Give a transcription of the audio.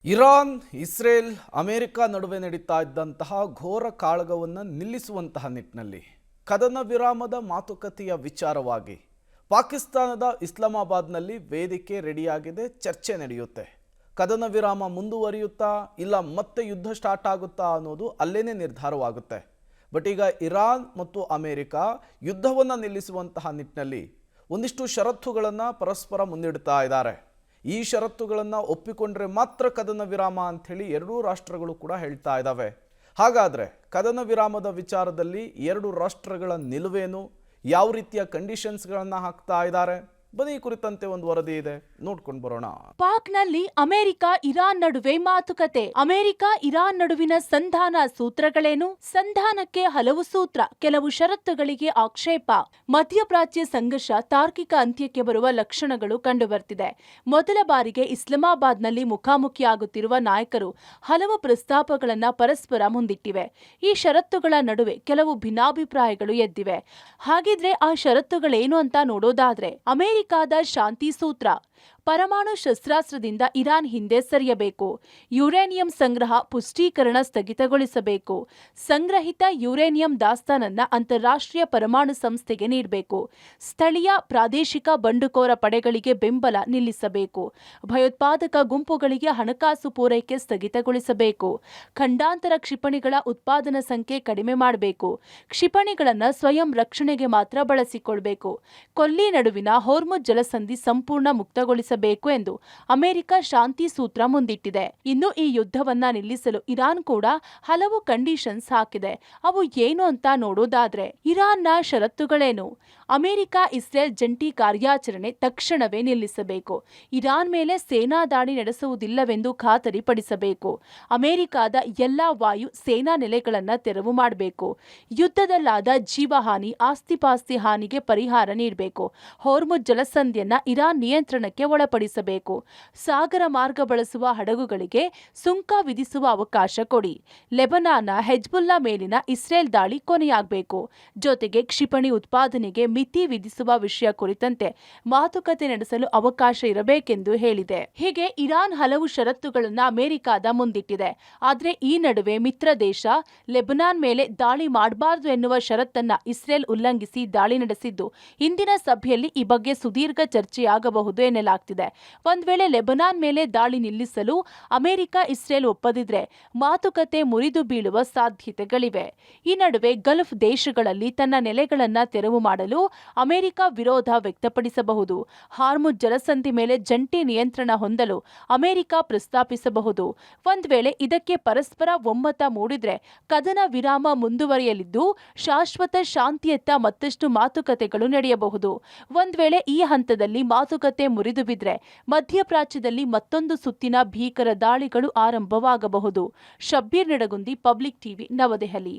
Iran, Israel, America ನಡುವೆ ನಡೀತಾ ಇದ್ದಂತಹ ಘೋರ ಕಾಳಗವನ್ನು ನಿಲ್ಲಿಸುವಂತಹ ನಿಟ್ಟಿನಲ್ಲಿ ಕದನ ವಿರಾಮದ ಮಾತುಕತೆಯ ವಿಚಾರವಾಗಿ ಪಾಕಿಸ್ತಾನದ ಇಸ್ಲಾಮಾಬಾದ್ನಲ್ಲಿ ವೇದಿಕೆ ರೆಡಿಯಾಗಿದೆ. ಚರ್ಚೆ ನಡೆಯುತ್ತೆ. ಕದನ ವಿರಾಮ ಮುಂದುವರಿಯುತ್ತಾ ಇಲ್ಲ ಮತ್ತೆ ಯುದ್ಧ ಸ್ಟಾರ್ಟ್ ಆಗುತ್ತಾ ಅನ್ನೋದು ಅಲ್ಲೇನೇ ನಿರ್ಧಾರವಾಗುತ್ತೆ. ಬಟ್ ಈಗ ಇರಾನ್ ಮತ್ತು ಅಮೆರಿಕ ಯುದ್ಧವನ್ನು ನಿಲ್ಲಿಸುವಂತಹ ನಿಟ್ಟಿನಲ್ಲಿ ಒಂದಿಷ್ಟು ಷರತ್ತುಗಳನ್ನು ಪರಸ್ಪರ ಮುಂದಿಡ್ತಾ ಇದ್ದಾರೆ. ಈ ಷರತ್ತುಗಳನ್ನು ಒಪ್ಪಿಕೊಂಡ್ರೆ ಮಾತ್ರ ಕದನ ವಿರಾಮ ಅಂಥೇಳಿ ಎರಡೂ ರಾಷ್ಟ್ರಗಳು ಕೂಡ ಹೇಳ್ತಾ ಇದ್ದಾವೆ. ಹಾಗಾದರೆ ಕದನ ವಿರಾಮದ ವಿಚಾರದಲ್ಲಿ ಎರಡು ರಾಷ್ಟ್ರಗಳ ನಿಲುವೇನು, ಯಾವ ರೀತಿಯ ಕಂಡೀಷನ್ಸ್ಗಳನ್ನು ಹಾಕ್ತಾ ಇದ್ದಾರೆ, ಬನ್ನಿ ಈ ಕುರಿತಂತೆ ಒಂದು ವರದಿ ಇದೆ, ನೋಡ್ಕೊಂಡು ಬರೋಣ. ಪಾಕ್ನಲ್ಲಿ ಅಮೆರಿಕ ಇರಾನ್ ನಡುವೆ ಮಾತುಕತೆ. ಅಮೆರಿಕ ಇರಾನ್ ನಡುವಿನ ಸಂಧಾನ ಸೂತ್ರಗಳೇನು? ಸಂಧಾನಕ್ಕೆ ಹಲವು ಸೂತ್ರ, ಕೆಲವು ಷರತ್ತುಗಳಿಗೆ ಆಕ್ಷೇಪ. ಮಧ್ಯಪ್ರಾಚ್ಯ ಸಂಘರ್ಷ ತಾರ್ಕಿಕ ಅಂತ್ಯಕ್ಕೆ ಬರುವ ಲಕ್ಷಣಗಳು ಕಂಡುಬರ್ತಿದೆ. ಮೊದಲ ಬಾರಿಗೆ ಇಸ್ಲಾಮಾಬಾದ್ನಲ್ಲಿ ಮುಖಾಮುಖಿಯಾಗುತ್ತಿರುವ ನಾಯಕರು ಹಲವು ಪ್ರಸ್ತಾಪಗಳನ್ನ ಪರಸ್ಪರ ಮುಂದಿಟ್ಟಿವೆ. ಈ ಷರತ್ತುಗಳ ನಡುವೆ ಕೆಲವು ಭಿನ್ನಾಭಿಪ್ರಾಯಗಳು ಎದ್ದಿವೆ. ಹಾಗಿದ್ರೆ ಆ ಷರತ್ತುಗಳೇನು ಅಂತ ನೋಡೋದಾದ್ರೆ, ಅಮೆರಿಕಾದ ಶಾಂತಿ ಸೂತ್ರ: ಪರಮಾಣು ಶಸ್ತ್ರಾಸ್ತ್ರದಿಂದ ಇರಾನ್ ಹಿಂದೆ ಸರಿಯಬೇಕು. ಯುರೇನಿಯಂ ಸಂಗ್ರಹ ಪುಷ್ಟೀಕರಣ ಸ್ಥಗಿತಗೊಳಿಸಬೇಕು. ಸಂಗ್ರಹಿತ ಯುರೇನಿಯಂ ದಾಸ್ತಾನನ್ನ ಅಂತಾರಾಷ್ಟ್ರೀಯ ಪರಮಾಣು ಸಂಸ್ಥೆಗೆ ನೀಡಬೇಕು. ಸ್ಥಳೀಯ ಪ್ರಾದೇಶಿಕ ಬಂಡುಕೋರ ಪಡೆಗಳಿಗೆ ಬೆಂಬಲ ನಿಲ್ಲಿಸಬೇಕು. ಭಯೋತ್ಪಾದಕ ಗುಂಪುಗಳಿಗೆ ಹಣಕಾಸು ಪೂರೈಕೆ ಸ್ಥಗಿತಗೊಳಿಸಬೇಕು. ಖಂಡಾಂತರ ಕ್ಷಿಪಣಿಗಳ ಉತ್ಪಾದನಾ ಸಂಖ್ಯೆ ಕಡಿಮೆ ಮಾಡಬೇಕು. ಕ್ಷಿಪಣಿಗಳನ್ನು ಸ್ವಯಂ ರಕ್ಷಣೆಗೆ ಮಾತ್ರ ಬಳಸಿಕೊಳ್ಬೇಕು. ಕೊಲ್ಲಿ ನಡುವಿನ ಹೋರ್ಮುಜ್ ಜಲಸಂಧಿ ಸಂಪೂರ್ಣ ಮುಕ್ತಗೊಳಿಸಬೇಕು ಎಂದು ಅಮೆರಿಕ ಶಾಂತಿ ಸೂತ್ರ ಮುಂದಿಟ್ಟಿದೆ. ಇನ್ನು ಈ ಯುದ್ಧವನ್ನ ನಿಲ್ಲಿಸಲು ಇರಾನ್ ಕೂಡ ಹಲವು ಕಂಡೀಷನ್ಸ್ ಹಾಕಿದೆ. ಅವು ಏನು ಅಂತ ನೋಡೋದಾದ್ರೆ, ಇರಾನ್ನ ಷರತ್ತುಗಳೇನು? ಅಮೆರಿಕ ಇಸ್ರೇಲ್ ಜಂಟಿ ಕಾರ್ಯಾಚರಣೆ ತಕ್ಷಣವೇ ನಿಲ್ಲಿಸಬೇಕು. ಇರಾನ್ ಮೇಲೆ ಸೇನಾ ದಾಳಿ ನಡೆಸುವುದಿಲ್ಲವೆಂದು ಖಾತರಿಪಡಿಸಬೇಕು. ಅಮೆರಿಕದ ಎಲ್ಲಾ ವಾಯು ಸೇನಾ ನೆಲೆಗಳನ್ನು ತೆರವು ಮಾಡಬೇಕು. ಯುದ್ಧದಲ್ಲಾದ ಜೀವಹಾನಿ, ಆಸ್ತಿಪಾಸ್ತಿ ಹಾನಿಗೆ ಪರಿಹಾರ ನೀಡಬೇಕು. ಹೋರ್ಮುಜ್ ಜಲಸಂಧಿಯನ್ನ ಇರಾನ್ ನಿಯಂತ್ರಣಕ್ಕೆ ಒಳಪಡಿಸಬೇಕು. ಸಾಗರ ಮಾರ್ಗ ಬಳಸುವ ಹಡಗುಗಳಿಗೆ ಸುಂಕ ವಿಧಿಸುವ ಅವಕಾಶ ಕೊಡಿ. ಲೆಬನಾನ್ನ ಹೆಜ್ಬುಲ್ಲಾ ಮೇಲಿನ ಇಸ್ರೇಲ್ ದಾಳಿ ಕೊನೆಯಾಗಬೇಕು. ಜೊತೆಗೆ ಕ್ಷಿಪಣಿ ಉತ್ಪಾದನೆಗೆ ಮಿತಿ ವಿಧಿಸುವ ವಿಷಯ ಕುರಿತಂತೆ ಮಾತುಕತೆ ನಡೆಸಲು ಅವಕಾಶ ಇರಬೇಕೆಂದು ಹೇಳಿದೆ. ಹೀಗೆ ಇರಾನ್ ಹಲವು ಷರತ್ತುಗಳನ್ನು ಅಮೆರಿಕದ ಮುಂದಿಟ್ಟಿದೆ. ಆದರೆ ಈ ನಡುವೆ ಮಿತ್ರ ದೇಶ ಲೆಬನಾನ್ ಮೇಲೆ ದಾಳಿ ಮಾಡಬಾರದು ಎನ್ನುವ ಷರತ್ತನ್ನ ಇಸ್ರೇಲ್ ಉಲ್ಲಂಘಿಸಿ ದಾಳಿ ನಡೆಸಿದ್ದು, ಇಂದಿನ ಸಭೆಯಲ್ಲಿ ಈ ಬಗ್ಗೆ ಸುದೀರ್ಘ ಚರ್ಚೆಯಾಗಬಹುದು ಎನ್ನಲಾಗ್ತಿದೆ. ಒಂದ್ ವೇಳೆ ಲೆಬನಾನ್ ಮೇಲೆ ದಾಳಿ ನಿಲ್ಲಿಸಲು ಅಮೆರಿಕ ಇಸ್ರೇಲ್ ಒಪ್ಪದಿದ್ರೆ ಮಾತುಕತೆ ಮುರಿದು ಬೀಳುವ ಸಾಧ್ಯತೆಗಳಿವೆ. ಈ ನಡುವೆ ಗಲ್ಫ್ ದೇಶಗಳಲ್ಲಿ ತನ್ನ ನೆಲೆಗಳನ್ನ ತೆರವು ಮಾಡಲು ಅಮೆರಿಕ ವಿರೋಧ ವ್ಯಕ್ತಪಡಿಸಬಹುದು. ಹಾರ್ಮುಜ್ ಜಲಸಂಧಿ ಮೇಲೆ ಜಂಟಿ ನಿಯಂತ್ರಣ ಹೊಂದಲು ಅಮೆರಿಕ ಪ್ರಸ್ತಾಪಿಸಬಹುದು. ಒಂದ್ ವೇಳೆ ಇದಕ್ಕೆ ಪರಸ್ಪರ ಒಮ್ಮತ ಮೂಡಿದ್ರೆ ಕದನ ವಿರಾಮ ಮುಂದುವರಿಯಲಿದ್ದು ಶಾಶ್ವತ ಶಾಂತಿಯತ್ತ ಮತ್ತಷ್ಟು ಮಾತುಕತೆಗಳು ನಡೆಯಬಹುದು. ಒಂದ್ ವೇಳೆ ಈ ಹಂತದಲ್ಲಿ ಮಾತುಕತೆ ಮುರಿದು ಬಿದ್ರೆ ಮಧ್ಯಪ್ರಾಚ್ಯದಲ್ಲಿ ಮತ್ತೊಂದು ಸುತ್ತಿನ ಭೀಕರ ದಾಳಿಗಳು ಆರಂಭವಾಗಬಹುದು. ಶಬ್ಬೀರ್ ನಿಡಗುಂದಿ, ಪಬ್ಲಿಕ್ ಟಿವಿ, ನವದೆಹಲಿ.